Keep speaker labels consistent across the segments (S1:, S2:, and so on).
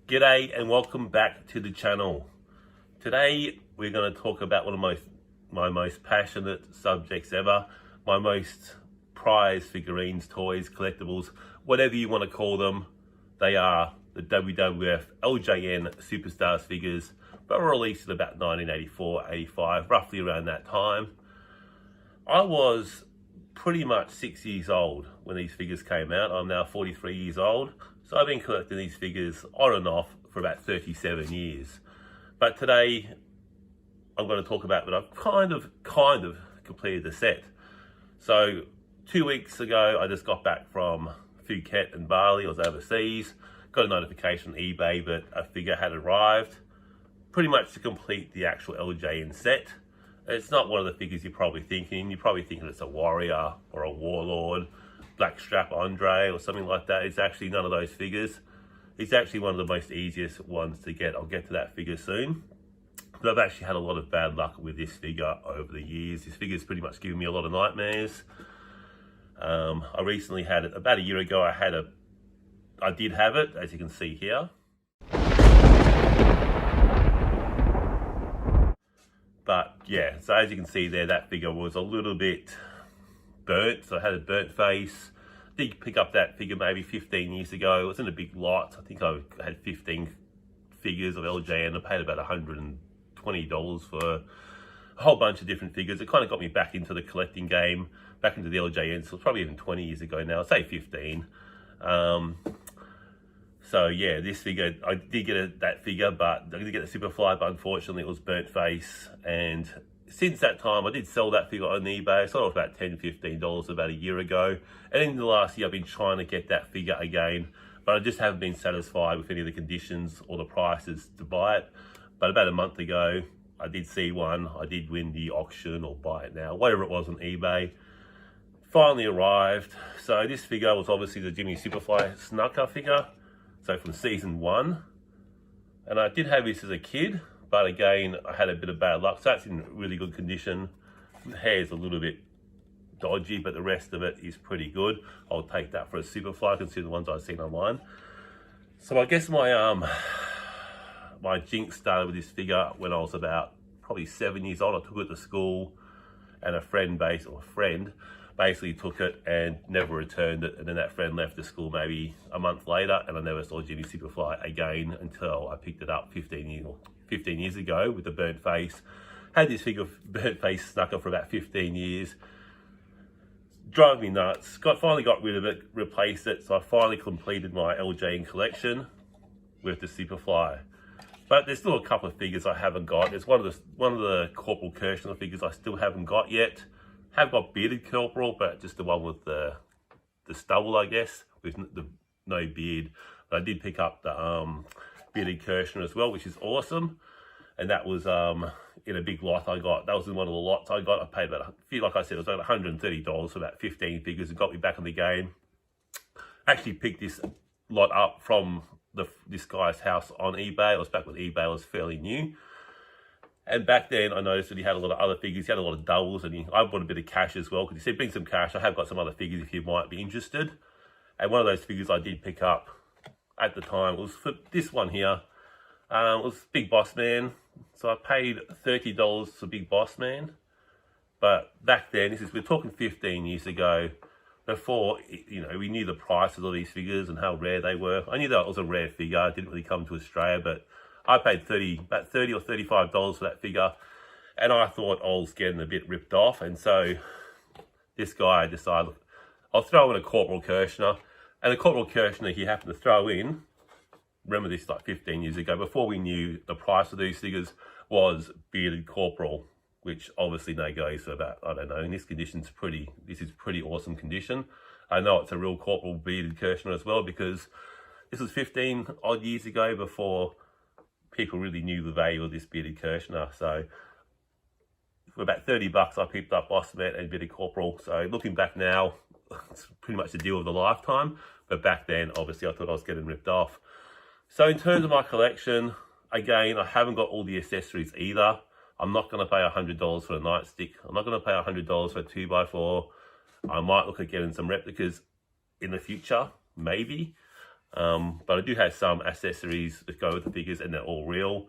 S1: G'day and welcome back to the channel. Today we're going to talk about one of my most passionate subjects ever, my most prized figurines, toys, collectibles, whatever you want to call them. They are the WWF LJN Superstars figures, but were released in about 1984, 85, roughly around that time. I was pretty much 6 years old when these figures came out. I'm now 43 years old. So I've been collecting these figures on and off for about 37 years. But today I'm going to talk about that I've kind of completed the set. So 2 weeks ago, I just got back from Phuket and Bali. I was overseas. Got a notification on eBay that a figure had arrived. Pretty much to complete the actual LJN set. It's not one of the figures you're probably thinking. You're probably thinking it's a warrior or a warlord, Blackstrap Andre or something like that. It's actually none of those figures. It's actually one of the most easiest ones to get. I'll get to that figure soon. But I've actually had a lot of bad luck with this figure over the years. This figure's pretty much given me a lot of nightmares. I recently had it, about a year ago, I did have it, as you can see here. But yeah, so as you can see there, that figure was a little bit burnt, so I had a burnt face. Did pick up that figure maybe 15 years ago. It was in a big lot. I think I had 15 figures of LJN. I paid about $120 for a whole bunch of different figures. It kind of got me back into the collecting game, back into the LJN. So it's probably even 20 years ago now. I'd say 15. So yeah, this figure, I did get that figure, but I did get the Superfly, but unfortunately it was burnt face. And since that time, I did sell that figure on eBay. I sold it for about $10, $15 about a year ago. And in the last year, I've been trying to get that figure again, but I just haven't been satisfied with any of the conditions or the prices to buy it. But about a month ago, I did see one. I did win the auction or buy it now, whatever it was on eBay. Finally arrived. So this figure was obviously the Jimmy Superfly Snuka figure. So from season 1. And I did have this as a kid. But again, I had a bit of bad luck. So that's in really good condition. The hair's a little bit dodgy, but the rest of it is pretty good. I'll take that for a Superfly, consider the ones I've seen online. So I guess my jinx started with this figure when I was about probably 7 years old. I took it to school, and a friend basically took it and never returned it. And then that friend left the school maybe a month later, and I never saw Jimmy Superfly again until I picked it up 15 years ago with the burnt face. Had this figure burnt face Snuka for about 15 years. Drove me nuts. Finally got rid of it, replaced it. So I finally completed my LJN collection with the Superfly. But there's still a couple of figures I haven't got. There's one of the Corporal Kirshner figures I still haven't got yet. Have got Bearded Corporal, but just the one with the stubble, I guess, with no beard. But I did pick up the Bearded Kirshner as well, which is awesome. And that was in a big lot I got. That was in one of the lots I got. I paid about, like I said, it was about $130 for about 15 figures. It got me back in the game. Actually picked this lot up from this guy's house on eBay. I was back when eBay was fairly new. And back then, I noticed that he had a lot of other figures. He had a lot of doubles, and I bought a bit of cash as well, because he said, bring some cash. I have got some other figures if you might be interested. And one of those figures I did pick up at the time was for this one here. It was Big Boss Man. So I paid $30 for Big Boss Man. But back then, we're talking 15 years ago, before, we knew the prices of these figures and how rare they were. I knew that it was a rare figure. It didn't really come to Australia, but I paid about $30 or $35 for that figure, and I thought I was getting a bit ripped off. And so this guy decided, look, I'll throw in a Corporal Kirshner. And the Corporal Kirshner he happened to throw in, remember this like 15 years ago, before we knew the price of these figures, was Bearded Corporal, which obviously now goes for about, I don't know, in this condition, this is pretty awesome condition. I know it's a real Corporal Bearded Kirshner as well, because this was 15 odd years ago before people really knew the value of this Bearded Kirshner. So for about $30, I picked up Boss Man and Bearded Corporal. So looking back now, it's pretty much the deal of the lifetime. But back then, obviously, I thought I was getting ripped off. So in terms of my collection, again, I haven't got all the accessories either. I'm not going to pay $100 for a nightstick. I'm not going to pay $100 for a 2x4. I might look at getting some replicas in the future, maybe. But I do have some accessories that go with the figures, and they're all real.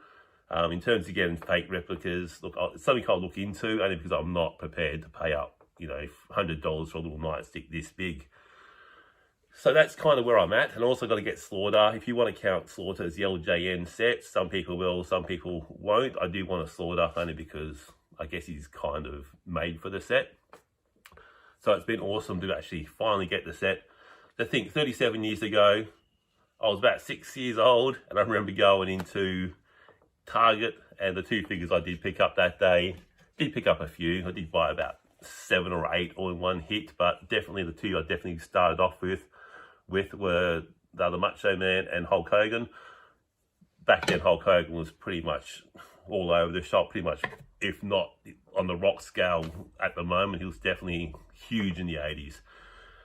S1: In terms of getting fake replicas, look, it's something I'll look into, only because I'm not prepared to pay up, you know, $100 for a little nightstick this big. So that's kind of where I'm at. And also got to get Slaughter. If you want to count Slaughter as the LJN set, some people will, some people won't. I do want a Slaughter, only because I guess he's kind of made for the set. So it's been awesome to actually finally get the set. I think 37 years ago, I was about 6 years old, and I remember going into Target, and the two figures I did pick up that day, did pick up a few. I did buy about 7 or 8 all in one hit, but definitely the two I definitely started off with were the other Macho Man and Hulk Hogan. Back then, Hulk Hogan was pretty much all over the shop, pretty much, if not on the rock scale at the moment. He was definitely huge in the 80s.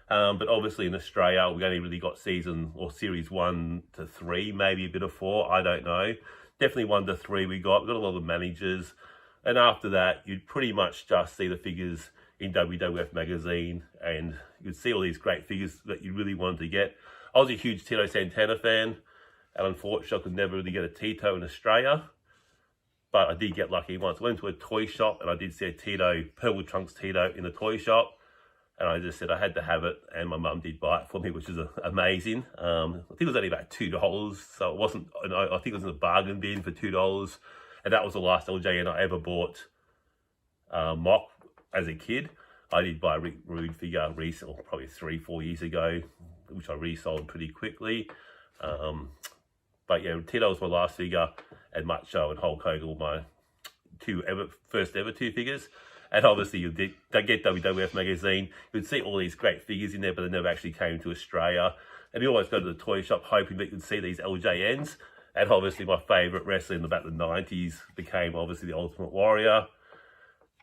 S1: But obviously in Australia, we only really got season or series 1 to 3, maybe a bit of 4, I don't know. Definitely 1 to 3 we got a lot of managers. And after that, you'd pretty much just see the figures in WWF magazine, and you'd see all these great figures that you really wanted to get. I was a huge Tito Santana fan, and unfortunately I could never really get a Tito in Australia. But I did get lucky once. I went to a toy shop and I did see a Tito, Purple Trunks Tito in the toy shop. And I just said I had to have it, and my mum did buy it for me, which is amazing. I think it was only about $2, so it wasn't, I think it was in a bargain bin for $2. And that was the last LJN I ever bought mock as a kid. I did buy a Rick Rude figure recently, probably 3-4 years ago, which I resold pretty quickly. But yeah, Tito was my last figure, and Macho and Hulk Hogan were my first ever two figures. And obviously they get WWF magazine, you'd see all these great figures in there, but they never actually came to Australia. And you always go to the toy shop hoping that you'd see these LJNs. And obviously my favourite wrestler in about the 90s became obviously the Ultimate Warrior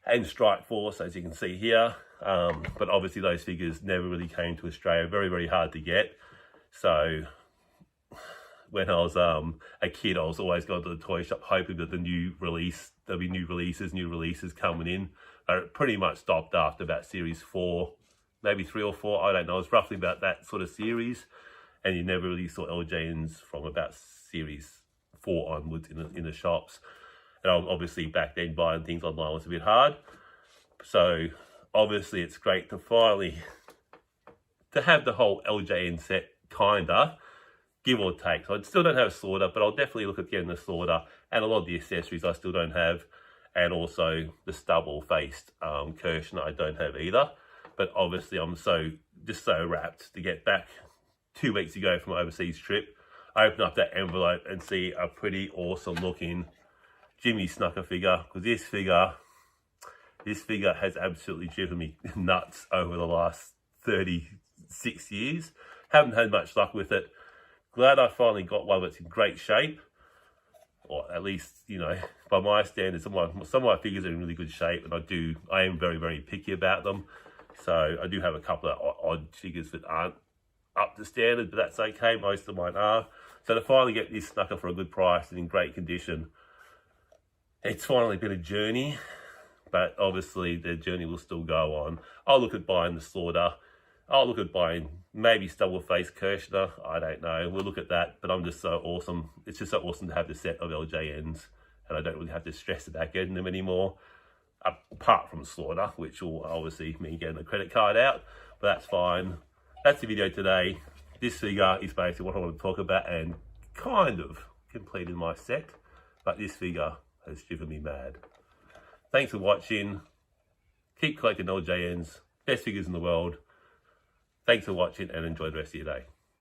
S1: and Strike Force, as you can see here. But obviously those figures never really came to Australia, very, very hard to get. So when I was a kid, I was always going to the toy shop hoping that there'll be new releases coming in. But it pretty much stopped after about series 4, maybe 3 or 4, I don't know. It was roughly about that sort of series. And you never really saw LJNs from about series 4 onwards in the shops. And obviously back then buying things online was a bit hard. So obviously it's great to finally to have the whole LJN set, kinda, give or take. So I still don't have Slaughter, but I'll definitely look at getting the Slaughter, and a lot of the accessories I still don't have, and also the stubble-faced Kirshner I don't have either. But obviously I'm just so rapt to get back 2 weeks ago from my overseas trip. I open up that envelope and see a pretty awesome looking Jimmy Snuka figure, because this figure has absolutely driven me nuts over the last 36 years. Haven't had much luck with it. Glad I finally got one that's in great shape, or at least, you know, by my standards, some of my figures are in really good shape, and I am very, very picky about them. So I do have a couple of odd figures that aren't up to standard, but that's okay. Most of mine are. So to finally get this Snuka for a good price and in great condition, it's finally been a journey, but obviously the journey will still go on. I'll look at buying the Slaughter. I'll look at buying maybe stubble-faced Kirshner. I don't know. We'll look at that, but I'm just so awesome. It's just so awesome to have the set of LJNs, and I don't really have to stress about getting them anymore, apart from Slaughter, which will obviously mean getting a credit card out, but that's fine. That's the video today. This figure is basically what I want to talk about, and kind of completed my set, but this figure has driven me mad. Thanks for watching. Keep collecting LJNs, best figures in the world. Thanks for watching, and enjoy the rest of your day.